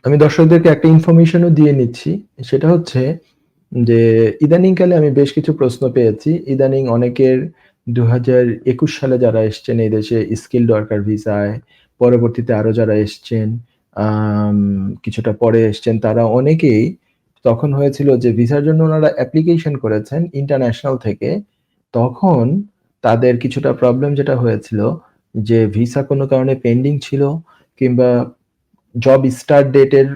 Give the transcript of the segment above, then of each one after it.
আমি দর্শকদেরকে একটা ইনফরমেশনও দিয়ে নিচ্ছি। সেটা হচ্ছে যে ইদানিংকালে আমি বেশ কিছু প্রশ্ন পেয়েছি। ইদানিং অনেকের ২০২১ সালে যারা এসছেন এই দেশে স্কিলড ওয়ার্কার ভিসায়, পরবর্তীতে আরো যারা এসছেন, আম কিছুটা পরে এসছেন, তারা অনেকেই তখন হয়েছিল যে ভিসার জন্য ওনারা অ্যাপ্লিকেশন করেছেন ইন্টারন্যাশনাল থেকে। তখন তাদের কিছুটা প্রবলেম যেটা হয়েছিল যে ভিসা কোনো কারণে পেন্ডিং ছিল, কিংবা জব স্টার্ট ডেটের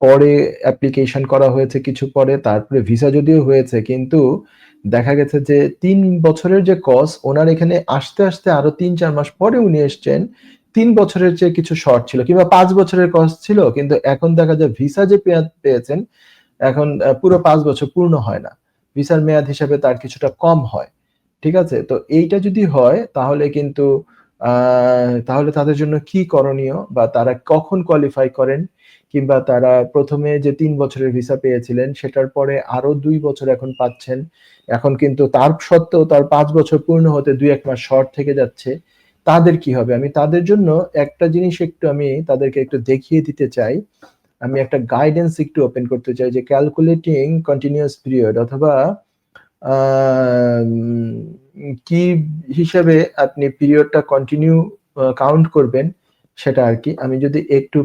পরে অ্যাপ্লিকেশন করা হয়েছে কিছু পরে, তারপরে ভিসা যদিও হয়েছে, কিন্তু দেখা গেছে যে ৩ বছরের যে কোর্স ওনার এখানে আসতে, আসতে আরো ৩-৪ মাস পরে উনি এসছেন। ৩ বছরের চেয়ে কিছু শর্ট ছিল, কিংবা ৫ বছরের কোর্স ছিল, কিন্তু এখন দেখা যায় ভিসা যে মেয়াদ পেয়েছেন এখন পুরো ৫ বছর পূর্ণ হয় না। ভিসার মেয়াদ হিসাবে তার কিছুটা কম হয়। ঠিক আছে? তো এইটা যদি হয় তাহলে কিন্তু আ তাহলে তাদের জন্য কি করণীয়, বা তারা কখন কোয়ালিফাই করেন, কিংবা তারা ১ম এ যে ৩ বছরের ভিসা পেয়েছিলেন সেটার পরে আরো ২ বছর এখন পাচ্ছেন। এখন কিন্তু তার সত্ত্বেও তার ৫ বছর পূর্ণ হতে ২-১ মাস শর্ট থেকে যাচ্ছে। তাদের কি হবে? আমি তাদের জন্য একটা জিনিস আমি তাদেরকে একটু দেখিয়ে দিতে চাই। আমি একটা গাইডেন্স একটু ওপেন করতে চাই যে ক্যালকুলেটিং কন্টিনিউয়াস পিরিয়ড, অথবা আম কি হিসাবে আপনি পিরিয়ডটা কন্টিনিউ কাউন্ট করবেন সেটা আরকি। আমি যদি একটু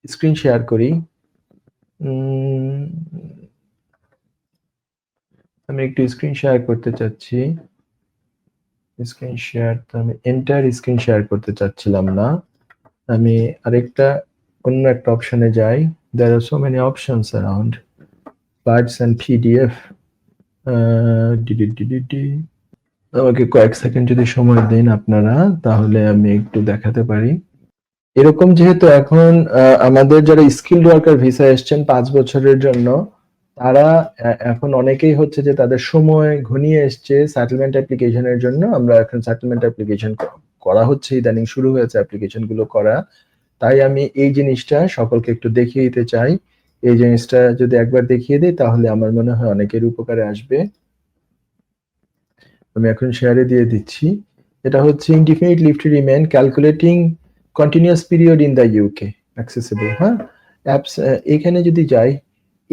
স্ক্রিন শেয়ার করি। উম আমি একটু স্ক্রিন শেয়ার করতে চাচ্ছি। স্ক্রিন শেয়ার তো আমি এন্টায়ার স্ক্রিন শেয়ার করতে চাচ্ছিলাম না। আমি আরেকটা অন্য একটা অপশনে যাই। There are so many options around. Slides and PDF. আমাকে কয়েক সেকেন্ড যদি সময় দেন আপনারা, তাহলে আমি একটু দেখাতে পারি। এরকম যেহেতু এখন আমাদের যারা স্কিলড ওয়ার্কার ভিসা এসছেন ৫ বছরের জন্য, তারা এখন অনেকেই হচ্ছে যে তাদের সময় ঘনিয়ে এসছে সেটেলমেন্ট অ্যাপ্লিকেশনের জন্য। আমরা এখন সেটেলমেন্ট অ্যাপ্লিকেশন করা হচ্ছে, ইদানিং শুরু হয়েছে অ্যাপ্লিকেশন গুলো করা। তাই আমি এই জিনিসটা সকলকে একটু দেখিয়ে দিতে চাই। এই জিনিসটা যদি একবার দেখিয়ে দিই তাহলে আমার মনে হয় অনেকের উপকারে আসবে। আমি এখন শেয়ারে দিয়ে দিচ্ছি। এটা হচ্ছে indefinite leave to remain calculating continuous period in the UK accessible. হ্যাঁ, অ্যাপস এখানে যদি যাই,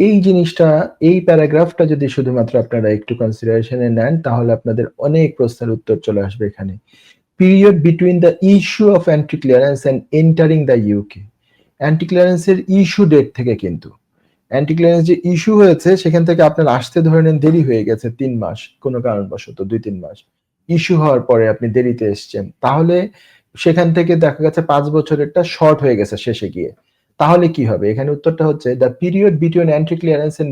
এই জিনিসটা, এই প্যারাগ্রাফটা যদি শুধুমাত্র আপনারা একটু কনসিডারেশনে নেন তাহলে আপনাদের অনেক প্রশ্নের উত্তর চলে আসবে এখানে। Period between the issue of entry clearance and entering the UK. Entry ক্লিয়ারেন্সের ইস্যু ডেট থেকে, কিন্তু অ্যান্টি ক্লিয়ারেন্স যে ইস্যু হয়েছে সেখান থেকে আপনার আসতে ধরে নেন দেরি হয়ে গেছে ৩ মাস, কোনো কারণবশত ২-৩ মাস। ইস্যু হওয়ার পরে আপনি দেরিতে এসছেন। তাহলে সেখান থেকে দেখা গেছে ৫ বছরেরটা শর্ট হয়ে গেছে শেষে গিয়ে। তাহলে কি হবে? এখানে উত্তরটা হচ্ছে the period between entry clearance and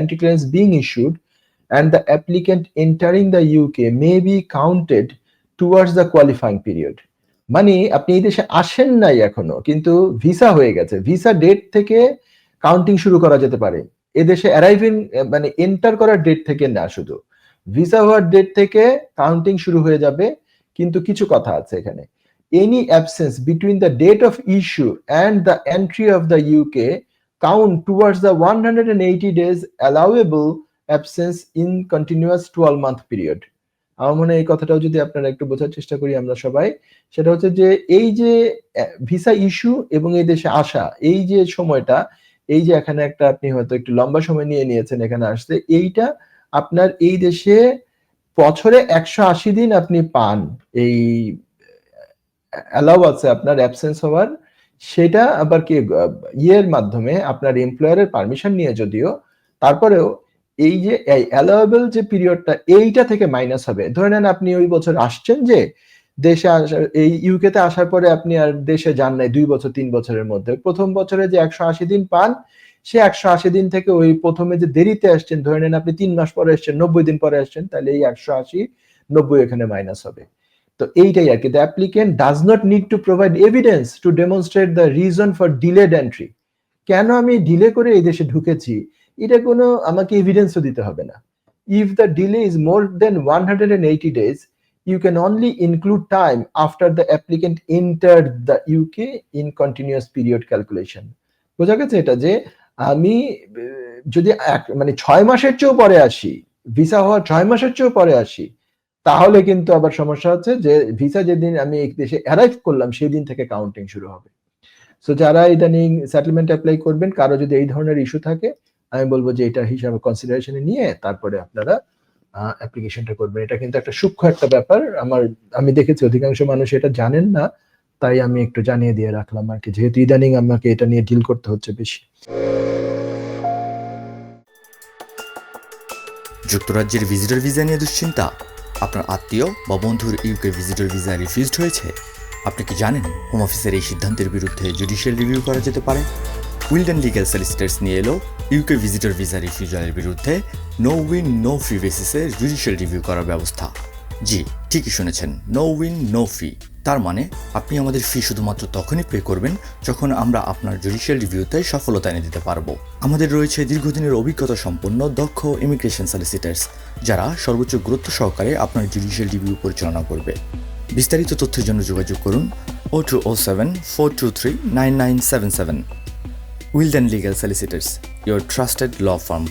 entry clearance being issued and the applicant entering the UK may be counted towards the qualifying period. মানে আপনি এই দেশে আসেন নাই এখনো, কিন্তু ভিসা হয়ে গেছে। ভিসা ডেট থেকে কাউন্টিং শুরু করা যেতে পারে। এদেশে অ্যারাইভিং মানে এন্টার করার ডেট থেকে না, শুধু ভিসা হওয়ার ডেট থেকে কাউন্টিং শুরু হয়ে যাবে। কিন্তু কিছু কথা আছে এখানে। Any absence between the date of issue and the entry of the UK count towards the 180 days allowable absence in continuous 12-month period. আমার মনে হয় এই কথাটাও যদি আপনারা একটু বোঝার চেষ্টা করি আমরা সবাই, সেটা হচ্ছে যে এই যে ভিসা ইস্যু এবং এই দেশে আসা, এই যে সময়টা, এই যে এখানে একটা আপনি হয়তো একটু লম্বা সময় নিয়ে নিয়েছেন এখানে আসতে, এইটা আপনার এই দেশে বছরে ১৮০ দিন আপনি পান এই অ্যালাউ আছে আপনার অ্যাবসেন্স হওয়ার। সেটা আবার কি ইয়ের মাধ্যমে আপনার এমপ্লয়ারের পারমিশন নিয়ে যদিও, তারপরেও এই যে এই অ্যালাউয়েবল যে পিরিয়ডটা এইটা থেকে মাইনাস হবে। ধরে নেন আপনি ওই বছর আসছেন, যে দেশে আসার এই ইউকে তে আসার পরে আপনি আর দেশে যান নাই ২ বছর ৩ বছরের মধ্যে। ১ম বছরে যে ১৮০ দিন পান, সে ১৮০ দিন থেকে ওই ১ম এ যে দেরিতে আসছেন, ধরে নেন আপনি ৩ মাস পরে আসছেন, ৯০ দিন পরে আসছেন, তাহলে এই ১৮০ ৯০ এখানে মাইনাস হবে। তো এইটাই আরকি। The applicant does not need to provide evidence to demonstrate the reason for delayed entry. কেন আমি ডিলে করে এই দেশে ঢুকেছি, এটা কোনো আমাকে এভিডেন্সও দিতে হবে না। If the delay is more than 180 days, you can only include time after the applicant entered the UK in continuous period calculation. বোঝা গেছে এটা? যে আমি যদি মানে ৬ মাসের চেয়েও পরে আসি, ভিসা হওয়ার ৬ মাসের চেয়েও পরে আসি, তাহলে কিন্তু আবার সমস্যা হচ্ছে যে ভিসা যেদিন আমি এই দেশে অ্যারাইভ করলাম সেদিন থেকে কাউন্টিং শুরু হবে। সো যারা ইদানিং সেটেলমেন্ট এপ্লাই করবেন, কারো যদি এই ধরনের ইস্যু থাকে, আমি বলব যে এটা হিসাবে কনসিডারেশনে নিয়ে তারপরে আপনারা অ্যাপ্লিকেশনটা করবেন। এটা কিন্তু একটা সূক্ষ্ম একটা ব্যাপার। আমি দেখেছি অধিকাংশ মানুষ এটা জানেন না। তাই আমি একটু জানিয়ে দিয়ে রাখলাম আরকি। যেহেতু ইদানিং আমাকে এটা নিয়ে ডিল করতে হচ্ছে বেশি। যুক্তরাজ্যের ভিজিটর ভিসা নিয়ে দুশ্চিন্তা? আপনার আত্মীয় বা বন্ধুর ইউকে ভিজিটর ভিসা রিফিউজড হয়েছে? আপনি কি জানেন হোম অফিসের এই সিদ্ধান্তের বিরুদ্ধে জুডিশিয়াল রিভিউ করা যেতে পারে? উইলডেন লিগ্যাল সলিসিটার্স নিয়ে এলো ইউকে ভিজিটর ভিসা রিফিউজালের বিরুদ্ধে নো উইন নো ফি বেসিসে জুডিশিয়াল রিভিউ করার ব্যবস্থা। জি, ঠিকই শুনেছেন, নো উইন নো ফি। তার মানে আপনি আমাদের ফি শুধুমাত্র তখনই পে করবেন যখন আমরা আপনার জুডিশিয়াল রিভিউতে সফলতা এনে দিতে পারবো। আমাদের রয়েছে দীর্ঘদিনের অভিজ্ঞতা সম্পন্ন দক্ষ ইমিগ্রেশন সলিসিটার্স, যারা সর্বোচ্চ গুরুত্ব সহকারে আপনার জুডিশিয়াল রিভিউ পরিচালনা করবে। বিস্তারিত তথ্যের জন্য যোগাযোগ করুন 0207 423 9977। Wilden Legal Solicitors, your trusted law firm.